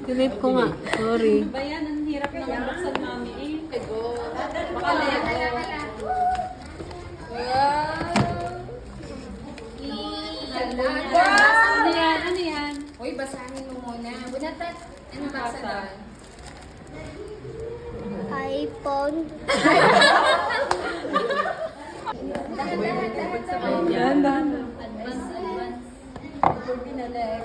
Delete ko nga. Sorry. Bayan, ang hirap naman buksan mami eh. Baka layak ko. Ano yan? Ano yan? Uy, basahin mo muna. Bunatat, ano basa doon? iPhone. Yan, dahan. Advance. Pinalek.